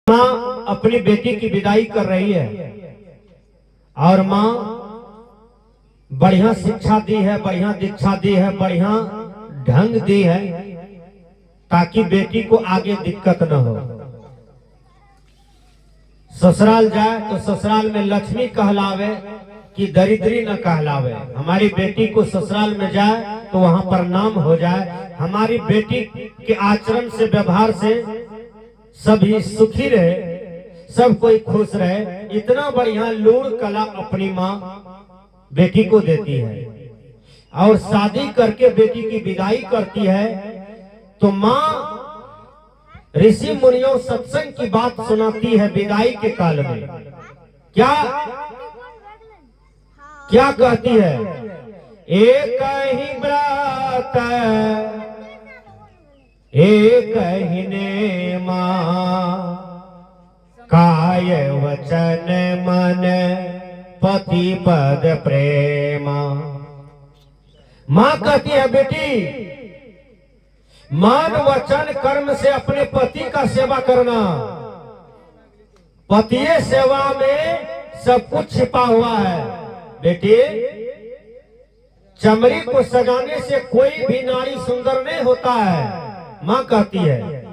माँ अपनी बेटी की विदाई कर रही है और माँ बढ़िया शिक्षा दी है, बढ़िया दीक्षा दी है, बढ़िया ढंग दी है ताकि बेटी को आगे दिक्कत न हो। ससुराल जाए तो ससुराल में लक्ष्मी कहलावे कि दरिद्री न कहलावे। हमारी बेटी को ससुराल में जाए तो वहां पर नाम हो जाए। हमारी बेटी के आचरण से, व्यवहार से सभी सुखी रहे, सब कोई खुश रहे। इतना बढ़िया लूड़ कला अपनी माँ बेटी को देती है और शादी करके बेटी की विदाई करती है तो माँ ऋषि मुनियों सत्संग की बात सुनाती है। विदाई के काल में क्या क्या कहती है? एक ही व्रत एक ही नेमा, काय वचन मन पति पद प्रेमा। माँ कहती है बेटी, मन वचन कर्म से अपने पति का सेवा करना। पति सेवा में सब कुछ छिपा हुआ है। बेटी, चमड़ी को सजाने से कोई भी नारी सुंदर नहीं होता है, माँ कहती है।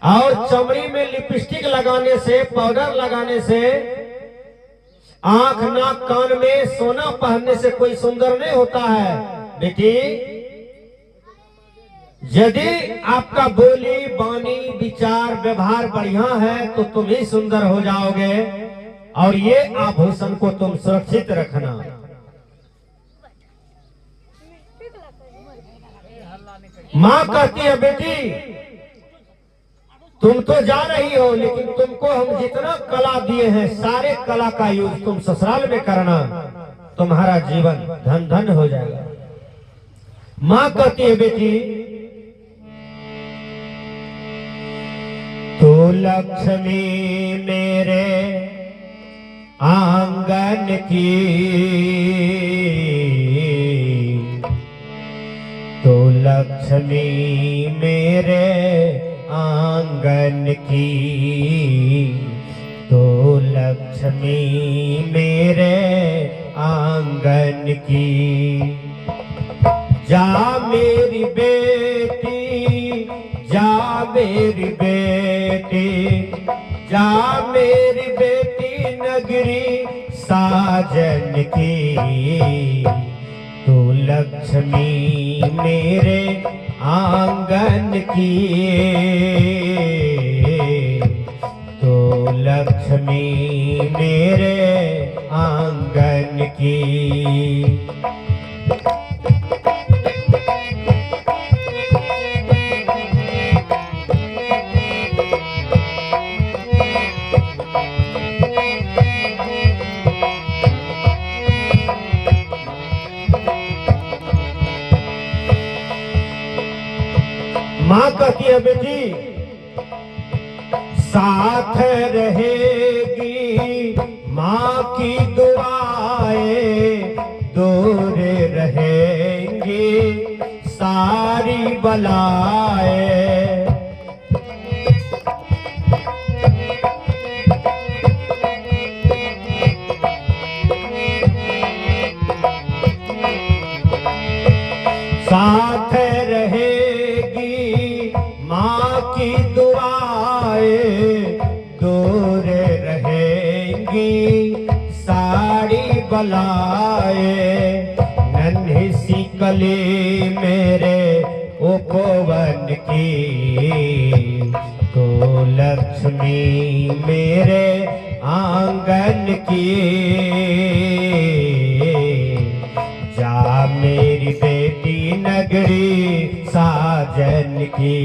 और चमड़ी में लिपस्टिक लगाने से, पाउडर लगाने से, आंख नाक कान में सोना पहनने से कोई सुंदर नहीं होता है। बेटी, यदि आपका बोली बानी विचार व्यवहार बढ़िया है तो तुम ही सुंदर हो जाओगे और ये आभूषण को तुम सुरक्षित रखना। माँ कहती है बेटी, तुम तो जा रही हो लेकिन तुमको हम जितना कला दिए हैं सारे कला का यूज तुम ससुराल में करना, तुम्हारा जीवन धन धन हो जाएगा। माँ कहती है बेटी, तो लक्ष्मी मेरे आंगन की, तो लक्ष्मी मेरे आंगन की, तो लक्ष्मी मेरे आंगन की। जा मेरी बेटी, जा मेरी बेटी, जा मेरी बेटी नगरी साजन की, तो लक्ष्मी मेरे आंगन की, तो लक्ष्मी मेरे आंगन की। माँ कहती है बेटी, साथ रहेगी माँ की दुआएं, दूर रहेंगी सारी बलाएं। साथ रहेगी माँ की दुआएं, दूर रहेंगी सारी बलाएं। नन्ही सी कली मेरे उपवन की, तो लक्ष्मी मेरे आंगन की। जा मेरी बेटी नगरी साजन की।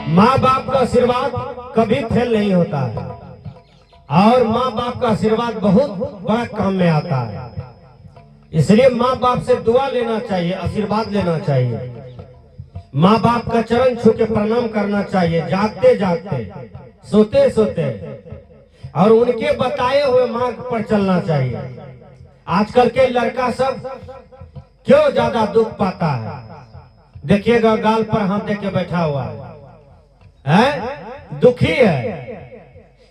माँ बाप का आशीर्वाद कभी फेल नहीं होता है और माँ बाप का आशीर्वाद बहुत बड़ा काम में आता है। इसलिए माँ बाप से दुआ लेना चाहिए, आशीर्वाद लेना चाहिए। माँ बाप का चरण छू के प्रणाम करना चाहिए, जागते जागते, सोते सोते, और उनके बताए हुए मार्ग पर चलना चाहिए। आजकल के लड़का सब क्यों ज्यादा दुख पाता है? देखिएगा गाल पर हाथ देके बैठा हुआ है, दुखी है,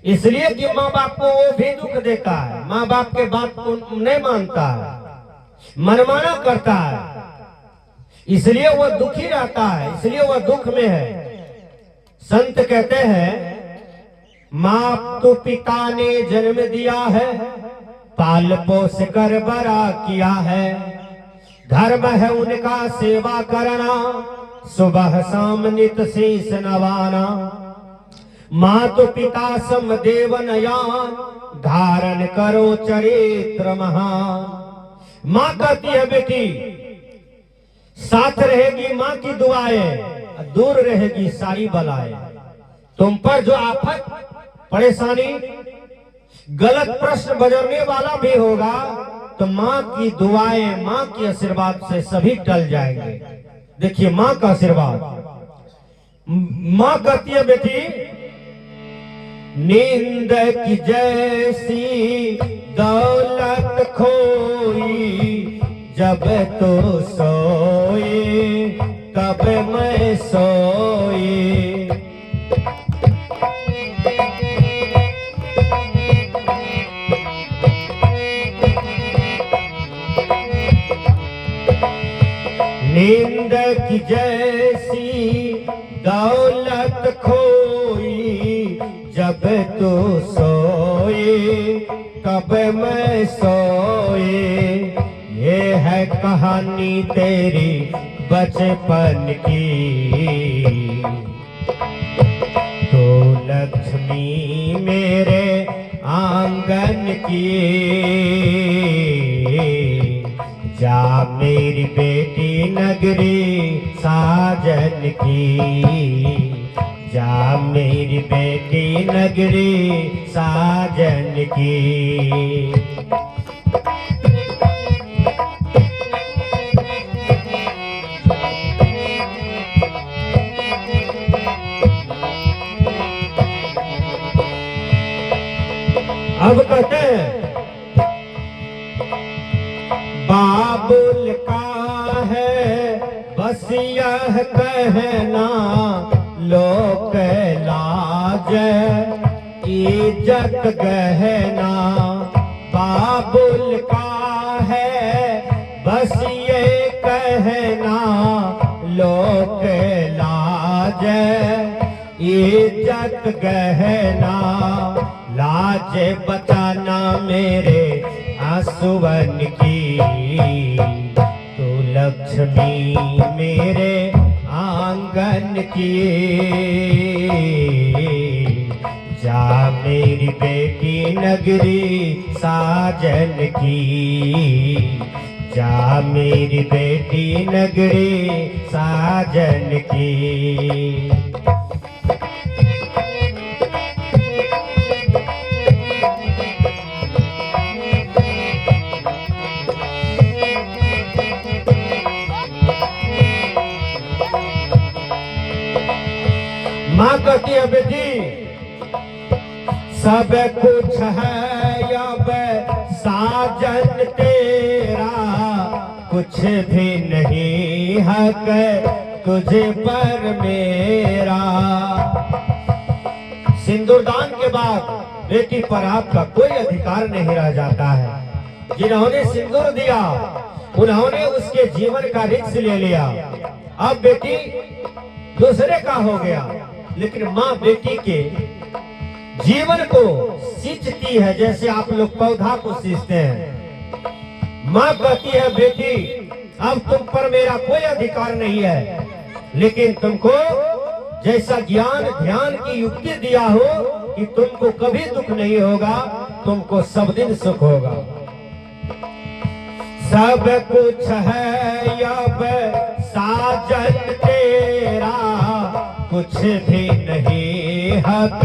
इसलिए कि माँ बाप को वो भी दुख देता है, माँ बाप के बात को नहीं मानता है, मनमाना करता है, इसलिए वो दुखी रहता है, इसलिए वो दुख में है। संत कहते हैं, माँ तो पिता ने जन्म दिया है, पाल पोस कर बड़ा किया है, धर्म है उनका सेवा करना, सुबह शाम नित शीस नवाना। माँ तो पिता सम देव नयान, धारण करो चरित्र महान। माँ कहती है बेटी, साथ रहेगी माँ की दुआएं, दूर रहेगी सारी बलाएं। तुम पर जो आफत, परेशानी, गलत प्रश्न बजरने वाला भी होगा, तो माँ की दुआएं, माँ के आशीर्वाद से सभी टल जाएंगे। देखिए माँ का आशीर्वाद। माँ कहती है बेटी, नींद की जैसी दौलत खोई, जब तो सोए तब मैं सोई। नींद की जैसी दौलत खोई, जब तो सोए तब मैं सोए। ये है कहानी तेरी बचपन की, तो लक्ष्मी मेरे आंगन की। जा मेरी बेटी नगरी साजन की, जा मेरी बेटी नगरी साजन की। अब कहते हैं, बाबुल का है बस यह कहना, लोक लाज इज्जत गहना। बाबुल का है बस ये कहना, लोक लाज इज्जत गहना। लाज बचाना मेरे आंसुअन की, तो लक्ष्मी मेरे आंगन की। जा मेरी बेटी नगरी साजन की, जा मेरी बेटी नगरी साजन की। माँ कहती है बेटी, सब कुछ है अब साजन तेरा, कुछ भी नहीं हक तुझे पर मेरा। सिंदूरदान के बाद बेटी पर आपका कोई अधिकार नहीं रह जाता है। जिन्होंने सिंदूर दिया उन्होंने उसके जीवन का रिस्क ले लिया, अब बेटी दूसरे का हो गया। लेकिन माँ बेटी के जीवन को सींचती है, जैसे आप लोग पौधा को सींचते हैं। माँ कहती है बेटी, अब तुम पर मेरा कोई अधिकार नहीं है, लेकिन तुमको जैसा ज्ञान ध्यान की युक्ति दिया हो कि तुमको कभी दुख नहीं होगा, तुमको सब दिन सुख होगा। सब कुछ है अब साजन तेरा, कुछ भी नहीं हक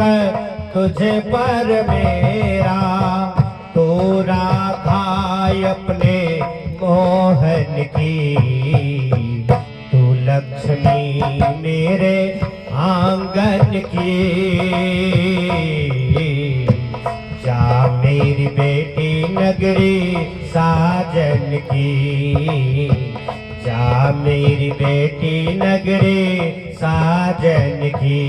तुझे पर मेरा। तो राखा अपने मोहन की, तू लक्ष्मी आंगन की। जा मेरी बेटी नगरी साजन की, जा मेरी बेटी नगरी साजन की।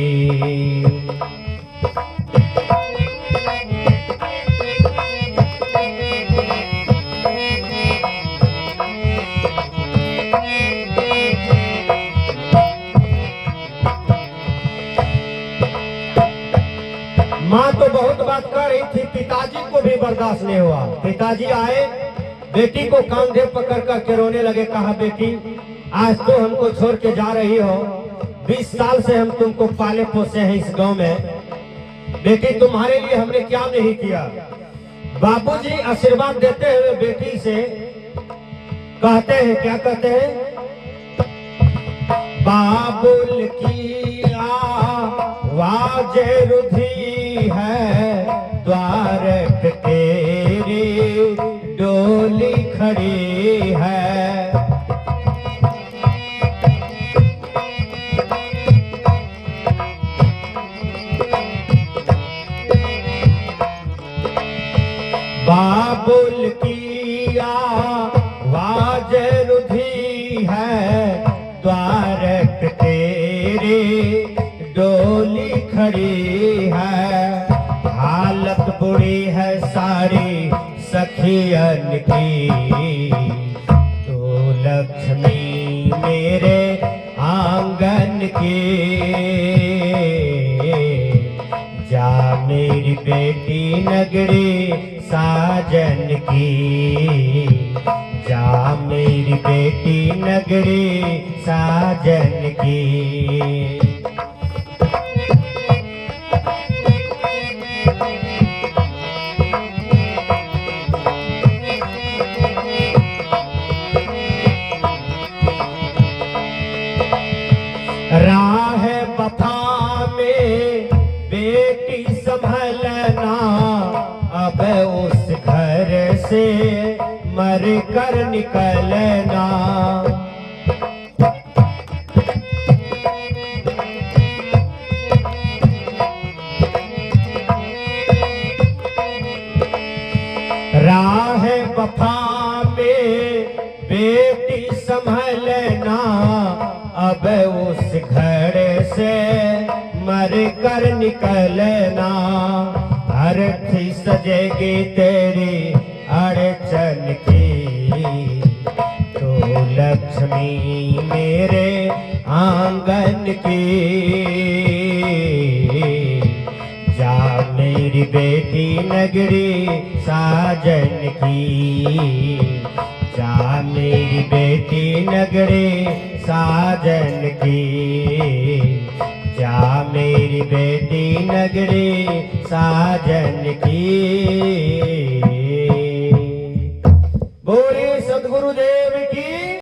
माँ तो बहुत बात कर रही थी, पिताजी को भी बर्दाश्त नहीं हुआ। पिताजी आए, बेटी को कांधे पकड़ कर रोने लगे। कहा बेटी आज तो हमको छोड़ के जा रही हो, 20 साल से हम तुमको पाले पोसे हैं इस गांव में। बेटी तुम्हारे लिए हमने क्या नहीं किया। बाबूजी आशीर्वाद देते हुए बेटी से कहते हैं, क्या कहते हैं? बाबुल की आवाज रुधी है, द्वार पे तेरी डोली खड़ी है। बाबुल की आवाज रुधी है, द्वार पे तेरी डोली खड़ी है। हालत बुरी है सारी सखियन की, तो लक्ष्मी मेरे आंगन की। जा मेरी बेटी नगरी साजन की, जा मेरी बेटी नगरी साजन की। राह वफा में बेटी संभलना, अब उस घर से मर कर निकलना। राह वफा में बेटी संभलना, अब उस घर से मर कर निकलना। अर्थी सजेगी तेरी अड़चन की, तो लक्ष्मी मेरे आंगन की। जा मेरी बेटी नगरी साजन की, जा मेरी बेटी नगरी साजन की। जा मेरी बेटी नगरी साजन की।